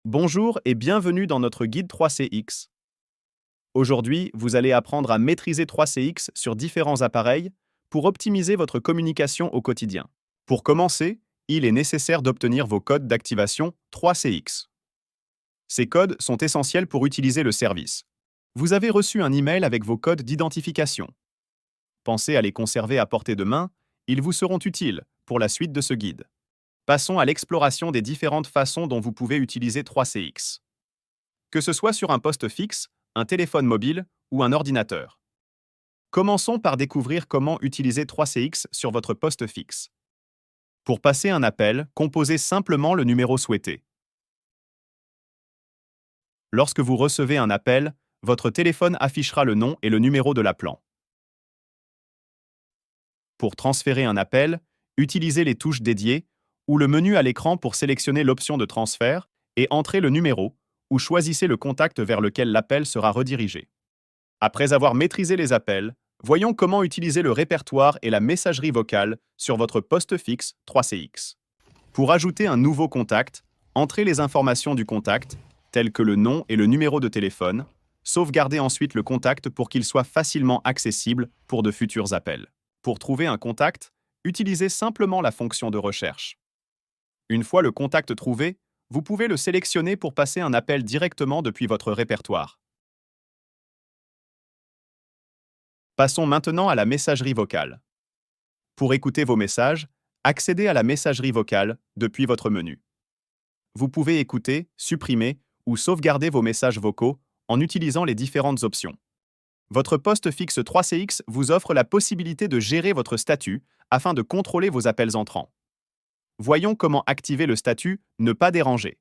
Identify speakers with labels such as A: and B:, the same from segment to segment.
A: Bonjour et bienvenue dans notre guide 3CX. Aujourd'hui, vous allez apprendre à maîtriser 3CX sur différents appareils pour optimiser votre communication au quotidien. Pour commencer, il est nécessaire d'obtenir vos codes d'activation 3CX. Ces codes sont essentiels pour utiliser le service. Vous avez reçu un email avec vos codes d'identification. Pensez à les conserver à portée de main, ils vous seront utiles pour la suite de ce guide. Passons à l'exploration des différentes façons dont vous pouvez utiliser 3CX. Que ce soit sur un poste fixe, un téléphone mobile ou un ordinateur. Commençons par découvrir comment utiliser 3CX sur votre poste fixe. Pour passer un appel, composez simplement le numéro souhaité. Lorsque vous recevez un appel, votre téléphone affichera le nom et le numéro de l'appelant. Pour transférer un appel, utilisez les touches dédiées ou le menu à l'écran pour sélectionner l'option de transfert et entrer le numéro ou choisissez le contact vers lequel l'appel sera redirigé. Après avoir maîtrisé les appels, voyons comment utiliser le répertoire et la messagerie vocale sur votre poste fixe 3CX. Pour ajouter un nouveau contact, entrez les informations du contact, telles que le nom et le numéro de téléphone, sauvegardez ensuite le contact pour qu'il soit facilement accessible pour de futurs appels. Pour trouver un contact, utilisez simplement la fonction de recherche. Une fois le contact trouvé, vous pouvez le sélectionner pour passer un appel directement depuis votre répertoire. Passons maintenant à la messagerie vocale. Pour écouter vos messages, accédez à la messagerie vocale depuis votre menu. Vous pouvez écouter, supprimer ou sauvegarder vos messages vocaux en utilisant les différentes options. Votre poste fixe 3CX vous offre la possibilité de gérer votre statut afin de contrôler vos appels entrants. Voyons comment activer le statut « Ne pas déranger ».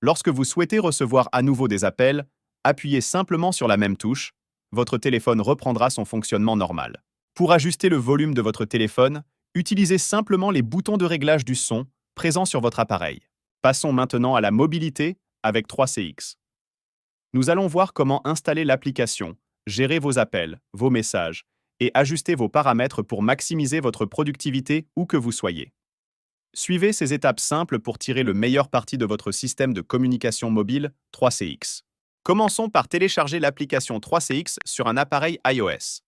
A: Lorsque vous souhaitez recevoir à nouveau des appels, appuyez simplement sur la même touche. Votre téléphone reprendra son fonctionnement normal. Pour ajuster le volume de votre téléphone, utilisez simplement les boutons de réglage du son présents sur votre appareil. Passons maintenant à la mobilité avec 3CX. Nous allons voir comment installer l'application, gérer vos appels, vos messages et ajuster vos paramètres pour maximiser votre productivité où que vous soyez. Suivez ces étapes simples pour tirer le meilleur parti de votre système de communication mobile 3CX. Commençons par télécharger l'application 3CX sur un appareil iOS.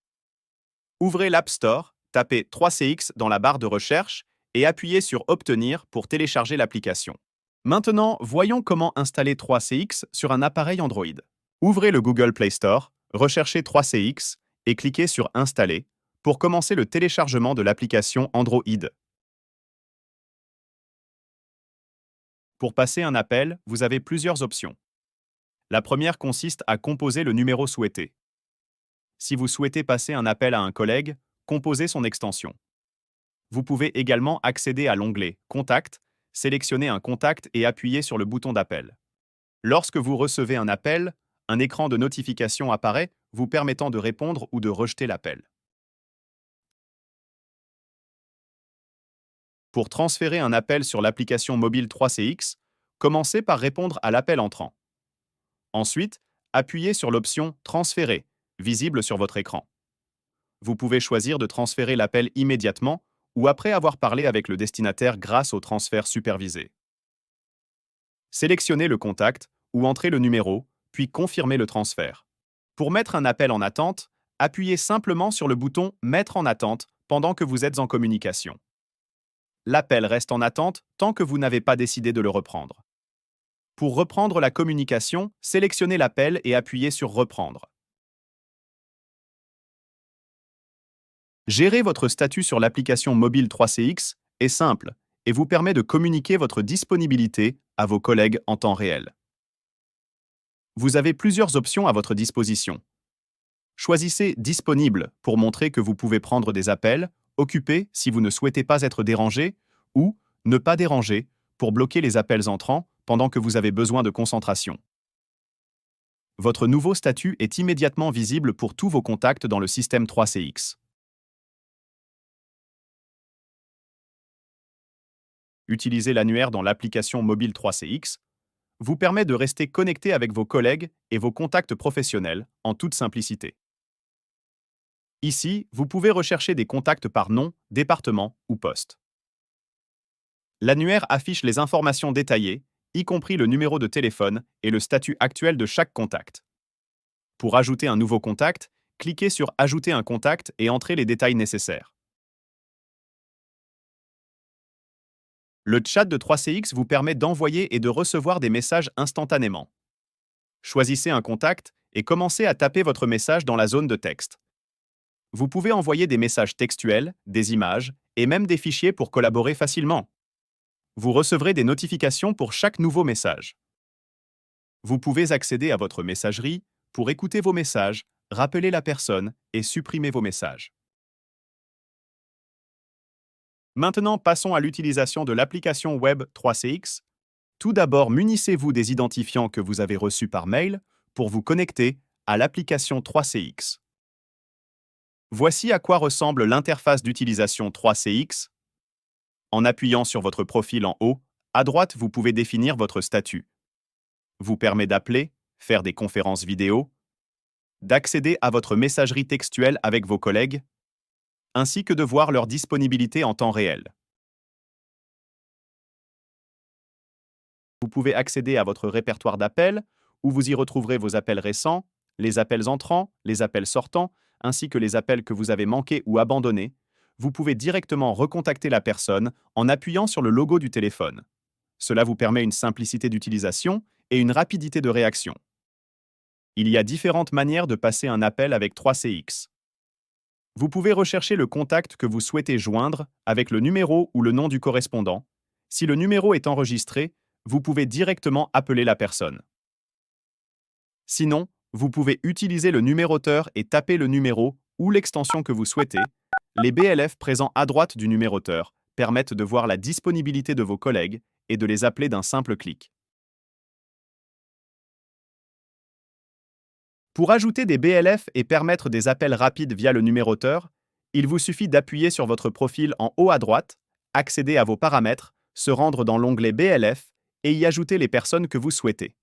A: Ouvrez l'App Store, tapez 3CX dans la barre de recherche et appuyez sur Obtenir pour télécharger l'application. Maintenant, voyons comment installer 3CX sur un appareil Android. Ouvrez le Google Play Store, recherchez 3CX et cliquez sur Installer pour commencer le téléchargement de l'application Android. Pour passer un appel, vous avez plusieurs options. La première consiste à composer le numéro souhaité. Si vous souhaitez passer un appel à un collègue, composez son extension. Vous pouvez également accéder à l'onglet « Contact », sélectionner un contact et appuyer sur le bouton d'appel. Lorsque vous recevez un appel, un écran de notification apparaît, vous permettant de répondre ou de rejeter l'appel. Pour transférer un appel sur l'application mobile 3CX, commencez par répondre à l'appel entrant. Ensuite, appuyez sur l'option « Transférer », visible sur votre écran. Vous pouvez choisir de transférer l'appel immédiatement ou après avoir parlé avec le destinataire grâce au transfert supervisé. Sélectionnez le contact ou entrez le numéro, puis confirmez le transfert. Pour mettre un appel en attente, appuyez simplement sur le bouton « Mettre en attente » pendant que vous êtes en communication. L'appel reste en attente tant que vous n'avez pas décidé de le reprendre. Pour reprendre la communication, sélectionnez l'appel et appuyez sur « Reprendre ». Gérer votre statut sur l'application mobile 3CX est simple et vous permet de communiquer votre disponibilité à vos collègues en temps réel. Vous avez plusieurs options à votre disposition. Choisissez « Disponible » pour montrer que vous pouvez prendre des appels, « Occupé » si vous ne souhaitez pas être dérangé, ou « Ne pas déranger » pour bloquer les appels entrants pendant que vous avez besoin de concentration. Votre nouveau statut est immédiatement visible pour tous vos contacts dans le système 3CX. Utiliser l'annuaire dans l'application mobile 3CX vous permet de rester connecté avec vos collègues et vos contacts professionnels en toute simplicité. Ici, vous pouvez rechercher des contacts par nom, département ou poste. L'annuaire affiche les informations détaillées, y compris le numéro de téléphone et le statut actuel de chaque contact. Pour ajouter un nouveau contact, cliquez sur Ajouter un contact et entrez les détails nécessaires. Le chat de 3CX vous permet d'envoyer et de recevoir des messages instantanément. Choisissez un contact et commencez à taper votre message dans la zone de texte. Vous pouvez envoyer des messages textuels, des images et même des fichiers pour collaborer facilement. Vous recevrez des notifications pour chaque nouveau message. Vous pouvez accéder à votre messagerie pour écouter vos messages, rappeler la personne et supprimer vos messages. Maintenant, passons à l'utilisation de l'application web 3CX. Tout d'abord, munissez-vous des identifiants que vous avez reçus par mail pour vous connecter à l'application 3CX. Voici à quoi ressemble l'interface d'utilisation 3CX. En appuyant sur votre profil en haut, à droite, vous pouvez définir votre statut. Vous permet d'appeler, faire des conférences vidéo, d'accéder à votre messagerie textuelle avec vos collègues, ainsi que de voir leur disponibilité en temps réel. Vous pouvez accéder à votre répertoire d'appels, où vous y retrouverez vos appels récents, les appels entrants, les appels sortants, ainsi que les appels que vous avez manqués ou abandonnés. Vous pouvez directement recontacter la personne en appuyant sur le logo du téléphone. Cela vous permet une simplicité d'utilisation et une rapidité de réaction. Il y a différentes manières de passer un appel avec 3CX. Vous pouvez rechercher le contact que vous souhaitez joindre avec le numéro ou le nom du correspondant. Si le numéro est enregistré, vous pouvez directement appeler la personne. Sinon, vous pouvez utiliser le numéroteur et taper le numéro ou l'extension que vous souhaitez. Les BLF présents à droite du numéroteur permettent de voir la disponibilité de vos collègues et de les appeler d'un simple clic. Pour ajouter des BLF et permettre des appels rapides via le numéroteur, il vous suffit d'appuyer sur votre profil en haut à droite, accéder à vos paramètres, se rendre dans l'onglet BLF et y ajouter les personnes que vous souhaitez.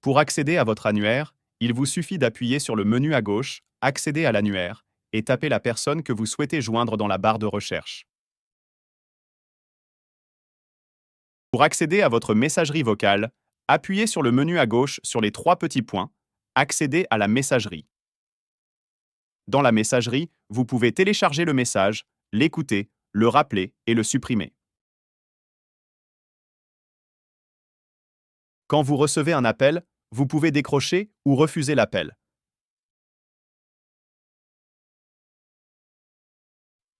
A: Pour accéder à votre annuaire, il vous suffit d'appuyer sur le menu à gauche, Accéder à l'annuaire, et taper la personne que vous souhaitez joindre dans la barre de recherche. Pour accéder à votre messagerie vocale, appuyez sur le menu à gauche sur les trois petits points, Accéder à la messagerie. Dans la messagerie, vous pouvez télécharger le message, l'écouter, le rappeler et le supprimer. Quand vous recevez un appel, vous pouvez décrocher ou refuser l'appel.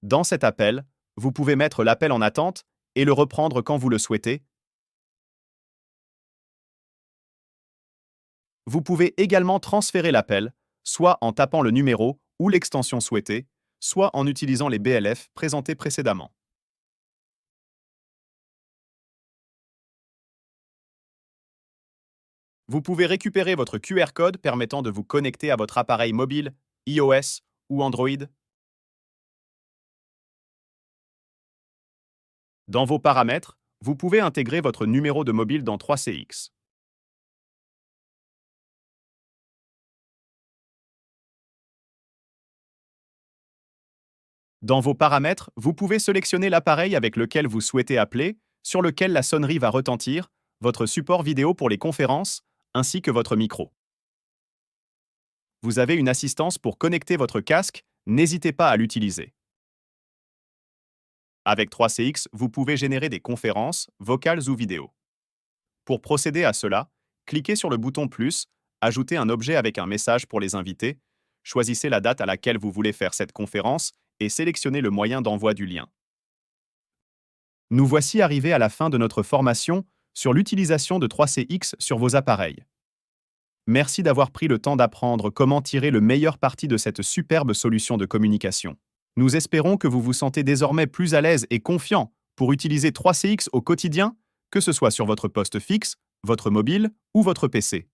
A: Dans cet appel, vous pouvez mettre l'appel en attente et le reprendre quand vous le souhaitez. Vous pouvez également transférer l'appel, soit en tapant le numéro ou l'extension souhaitée, soit en utilisant les BLF présentés précédemment. Vous pouvez récupérer votre QR code permettant de vous connecter à votre appareil mobile, iOS ou Android. Dans vos paramètres, vous pouvez intégrer votre numéro de mobile dans 3CX. Dans vos paramètres, vous pouvez sélectionner l'appareil avec lequel vous souhaitez appeler, sur lequel la sonnerie va retentir, votre support vidéo pour les conférences, ainsi que votre micro. Vous avez une assistance pour connecter votre casque, n'hésitez pas à l'utiliser. Avec 3CX, vous pouvez générer des conférences, vocales ou vidéo. Pour procéder à cela, cliquez sur le bouton plus, ajoutez un objet avec un message pour les invités, choisissez la date à laquelle vous voulez faire cette conférence et sélectionnez le moyen d'envoi du lien. Nous voici arrivés à la fin de notre formation sur l'utilisation de 3CX sur vos appareils. Merci d'avoir pris le temps d'apprendre comment tirer le meilleur parti de cette superbe solution de communication. Nous espérons que vous vous sentez désormais plus à l'aise et confiant pour utiliser 3CX au quotidien, que ce soit sur votre poste fixe, votre mobile ou votre PC.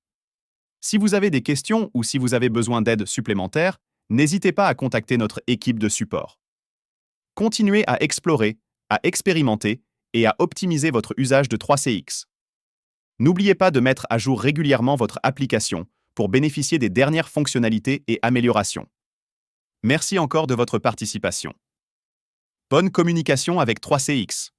A: Si vous avez des questions ou si vous avez besoin d'aide supplémentaire, n'hésitez pas à contacter notre équipe de support. Continuez à explorer, à expérimenter et à optimiser votre usage de 3CX. N'oubliez pas de mettre à jour régulièrement votre application pour bénéficier des dernières fonctionnalités et améliorations. Merci encore de votre participation. Bonne communication avec 3CX.